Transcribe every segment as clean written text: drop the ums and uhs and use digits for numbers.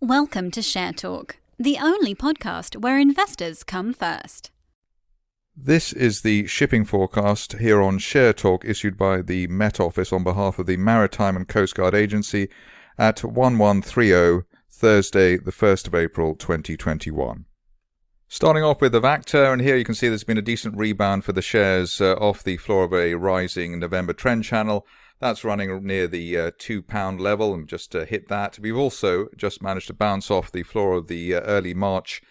Welcome to Share Talk, the only podcast where investors come first. This is the shipping forecast here on Share Talk, issued by the Met Office on behalf of the Maritime and Coast Guard Agency at 1130, Thursday, the 1st of April 2021. Starting off with Avacta, and here you can see there's been a decent rebound for the shares off the floor of a rising November trend channel. That's running near the £2 level and just hit that. We've also just managed to bounce off the floor of the early March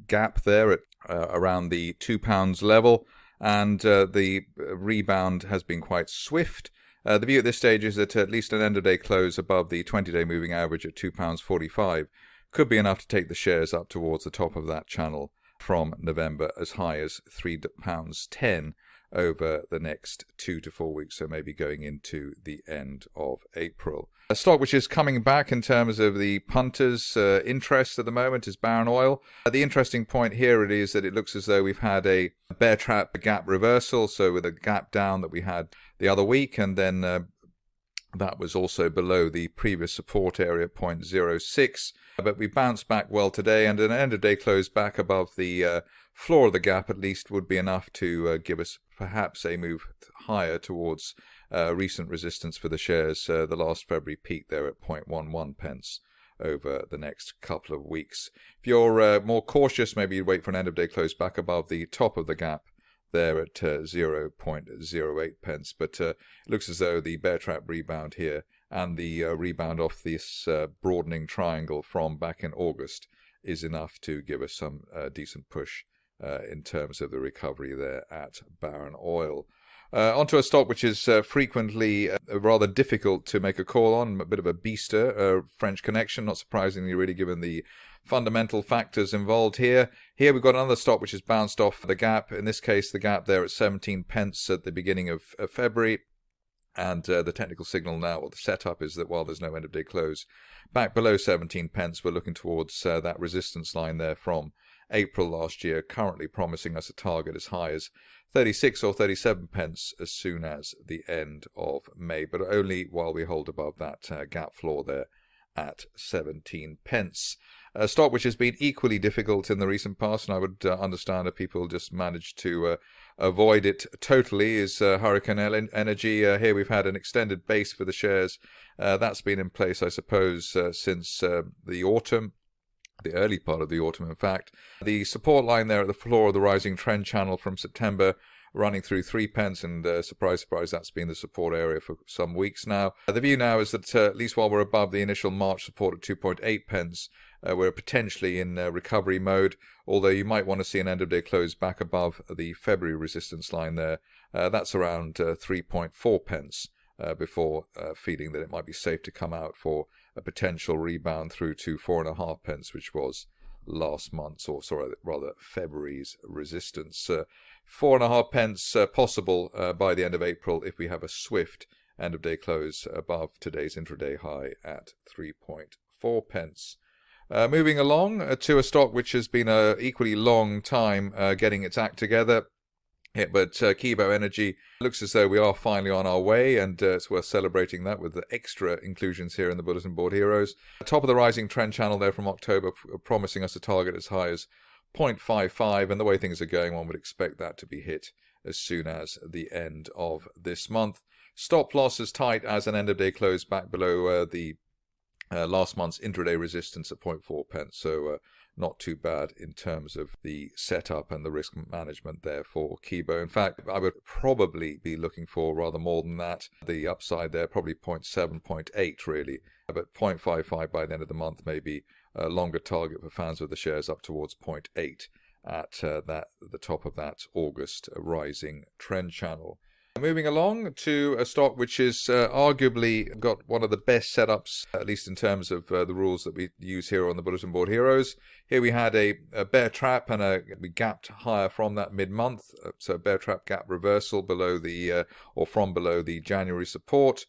gap there at around the £2 level, and the rebound has been quite swift. The view at this stage is that at least an end-of-day close above the 20-day moving average at £2.45 could be enough to take the shares up towards the top of that channel from November as high as £3.10 over the next 2 to 4 weeks, so maybe going into the end of April. A stock which is coming back in terms of the punters' interest at the moment is Barron Oil. The interesting point here is that it looks as though we've had a bear trap gap reversal, so with a gap down that we had the other week, and then that was also below the previous support area, 0.06. But we bounced back well today, and an end-of-day close back above the floor of the gap at least would be enough to give us perhaps a move higher towards recent resistance for the shares. The last February peak there at 0.11 pence over the next couple of weeks. If you're more cautious, maybe you wait for an end-of-day close back above the top of the gap there at 0.08 pence. But it looks as though the bear trap rebound here and the rebound off this broadening triangle from back in August is enough to give us some decent push in terms of the recovery there at Barron Oil. Onto a stock which is frequently rather difficult to make a call on, a bit of a beaster, French Connection, not surprisingly really given the fundamental factors involved here. Here we've got another stock which has bounced off the gap, in this case the gap there at 17 pence at the beginning of February. And the technical signal now, or the setup, is that while there's no end-of-day close back below 17 pence, we're looking towards that resistance line there from April last year, currently promising us a target as high as 36 or 37 pence as soon as the end of May, but only while we hold above that gap floor there at 17 pence. A stock which has been equally difficult in the recent past, and I would understand if people just managed to avoid it totally, is Hurricane Energy. Here we've had an extended base for the shares. That's been in place, I suppose, since the autumn. The early part of the autumn, in fact. The support line there at the floor of the rising trend channel from September running through 3 pence, and surprise, surprise, that's been the support area for some weeks now. The view now is that at least while we're above the initial March support at 2.8 pence, we're potentially in recovery mode, although you might want to see an end-of-day close back above the February resistance line there. That's around 3.4 pence before feeling that it might be safe to come out for a potential rebound through to 4.5 pence, which was last month's, or sorry, rather February's resistance. 4.5 pence possible by the end of April if we have a swift end-of-day close above today's intraday high at 3.4 pence. Moving along to a stock which has been an equally long time getting its act together. Yeah, but Kibo Energy looks as though we are finally on our way, and it's worth celebrating that with the extra inclusions here in the Bulletin Board Heroes. Top of the rising trend channel there from October, promising us a target as high as 0.55, and the way things are going, one would expect that to be hit as soon as the end of this month. Stop loss as tight as an end-of-day close back below the last month's intraday resistance at 0.4 pence, so not too bad in terms of the setup and the risk management there for Kibo. In fact, I would probably be looking for rather more than that. The upside there, probably 0.7, 0.8 really, but 0.55 by the end of the month may be a longer target for fans of the shares up towards 0.8 at the top of that August rising trend channel. Moving along to a stock which is arguably got one of the best setups, at least in terms of the rules that we use here on the Bulletin Board Heroes. Here we had a bear trap, and we gapped higher from that mid-month. So bear trap gap reversal below the or from below the January support.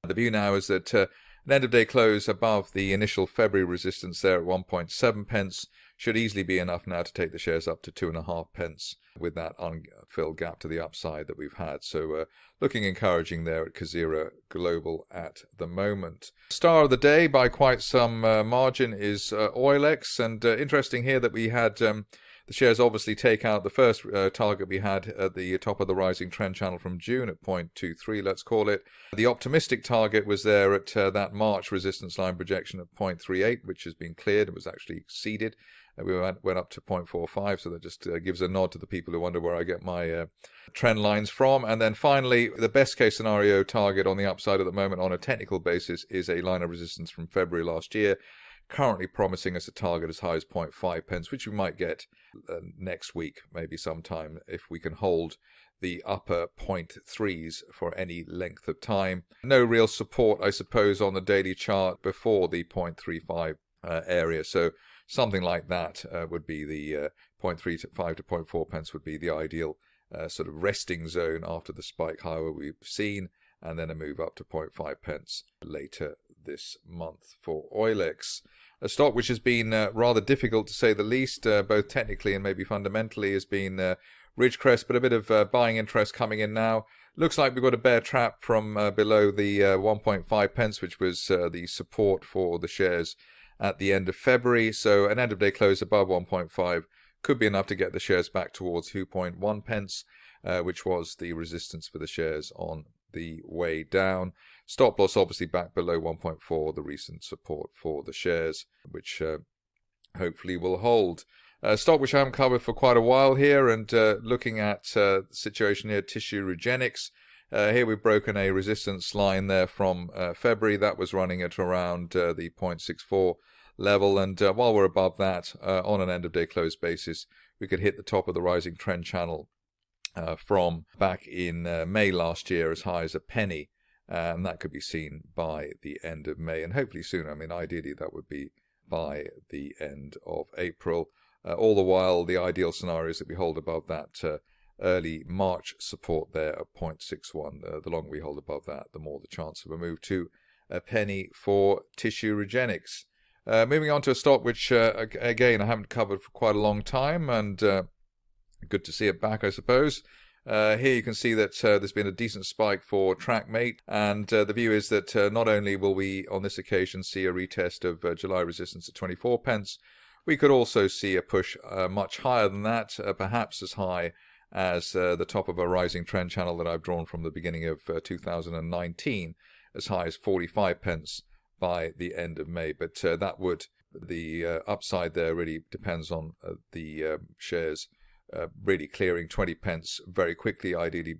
The view now is that An end-of-day close above the initial February resistance there at 1.7 pence should easily be enough now to take the shares up to 2.5 pence with that unfilled gap to the upside that we've had. So looking encouraging there at Kazera Global at the moment. Star of the day by quite some margin is OILEX, and interesting here that we had the shares obviously take out the first target we had at the top of the rising trend channel from June at 0.23, let's call it. The optimistic target was there at that March resistance line projection at 0.38, which has been cleared. It was actually exceeded. We went up to 0.45, so that just gives a nod to the people who wonder where I get my trend lines from. And then finally, the best case scenario target on the upside at the moment on a technical basis is a line of resistance from February last year, currently promising us a target as high as 0.5 pence, which we might get next week, maybe sometime, if we can hold the upper 0.3s for any length of time. No real support, I suppose, on the daily chart before the 0.35 area. So something like that would be the 0.35 to 0.4 pence would be the ideal sort of resting zone after the spike higher we've seen, and then a move up to 0.5 pence later this month for OILEX. A stock which has been rather difficult to say the least, both technically and maybe fundamentally, has been Ridgecrest, but a bit of buying interest coming in now. Looks like we've got a bear trap from below the 1.5 pence, which was the support for the shares at the end of February. So an end-of-day close above 1.5 could be enough to get the shares back towards 2.1 pence, which was the resistance for the shares on the way down. Stop loss obviously back below 1.4, the recent support for the shares, which hopefully will hold. Stock which I haven't covered for quite a while here, and looking at the situation here, tissue Regenix. Here we've broken a resistance line there from February. That was running at around the 0.64 level, and while we're above that on an end-of-day close basis, we could hit the top of the rising trend channel from back in May last year as high as a penny, and that could be seen by the end of May, and hopefully sooner. I mean, ideally that would be by the end of April. All the while, the ideal scenario is that we hold above that early March support there at 0.61. The longer we hold above that, the more the chance of a move to a penny for tissue Regenix. Moving on to a stock which, again, I haven't covered for quite a long time, and good to see it back, I suppose. Here you can see that there's been a decent spike for TRAK, and the view is that not only will we on this occasion see a retest of July resistance at 24 pence, we could also see a push much higher than that, perhaps as high as the top of a rising trend channel that I've drawn from the beginning of 2019, as high as 45 pence by the end of May. But the upside there really depends on the shares really clearing 20 pence very quickly, ideally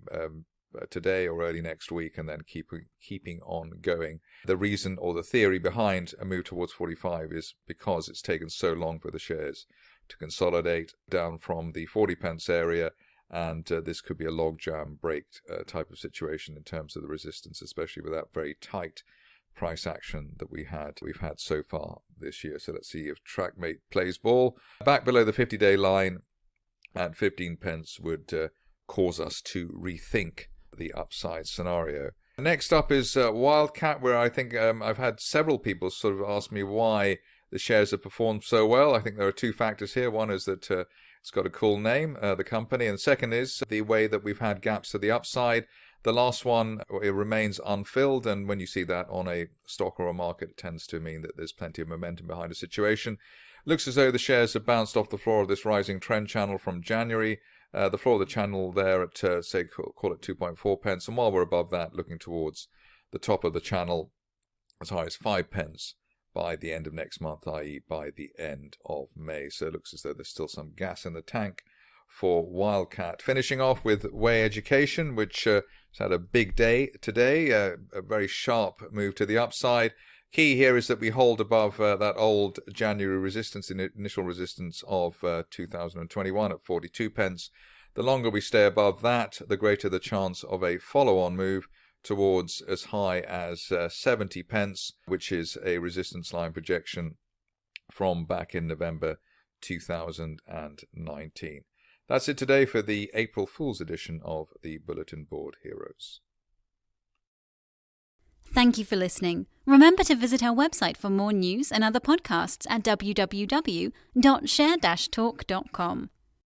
today or early next week, and then keeping on going. The reason or the theory behind a move towards 45 is because it's taken so long for the shares to consolidate down from the 40 pence area, and this could be a logjam break type of situation in terms of the resistance, especially with that very tight price action that we've had so far this year. So let's see if TRAK plays ball. Back below the 50-day line at 15 pence would cause us to rethink the upside scenario. Next up is Wildcat, where I think I've had several people sort of ask me why the shares have performed so well. I think there are two factors here. One is that it's got a cool name, the company, and the second is the way that we've had gaps to the upside. The last one, it remains unfilled, and when you see that on a stock or a market, it tends to mean that there's plenty of momentum behind a situation. Looks as though the shares have bounced off the floor of this rising trend channel from January. The floor of the channel there at, say, call it 2.4 pence. And while we're above that, looking towards the top of the channel as high as 5 pence by the end of next month, i.e. by the end of May. So it looks as though there's still some gas in the tank for Wildcat. Finishing off with Wey Education, which has had a big day today, a very sharp move to the upside. Key here is that we hold above that old January resistance, the initial resistance of 2021 at 42 pence. The longer we stay above that, the greater the chance of a follow-on move towards as high as 70 pence, which is a resistance line projection from back in November 2019. That's it today for the April Fool's edition of the Bulletin Board Heroes. Thank you for listening. Remember to visit our website for more news and other podcasts at www.share-talk.com.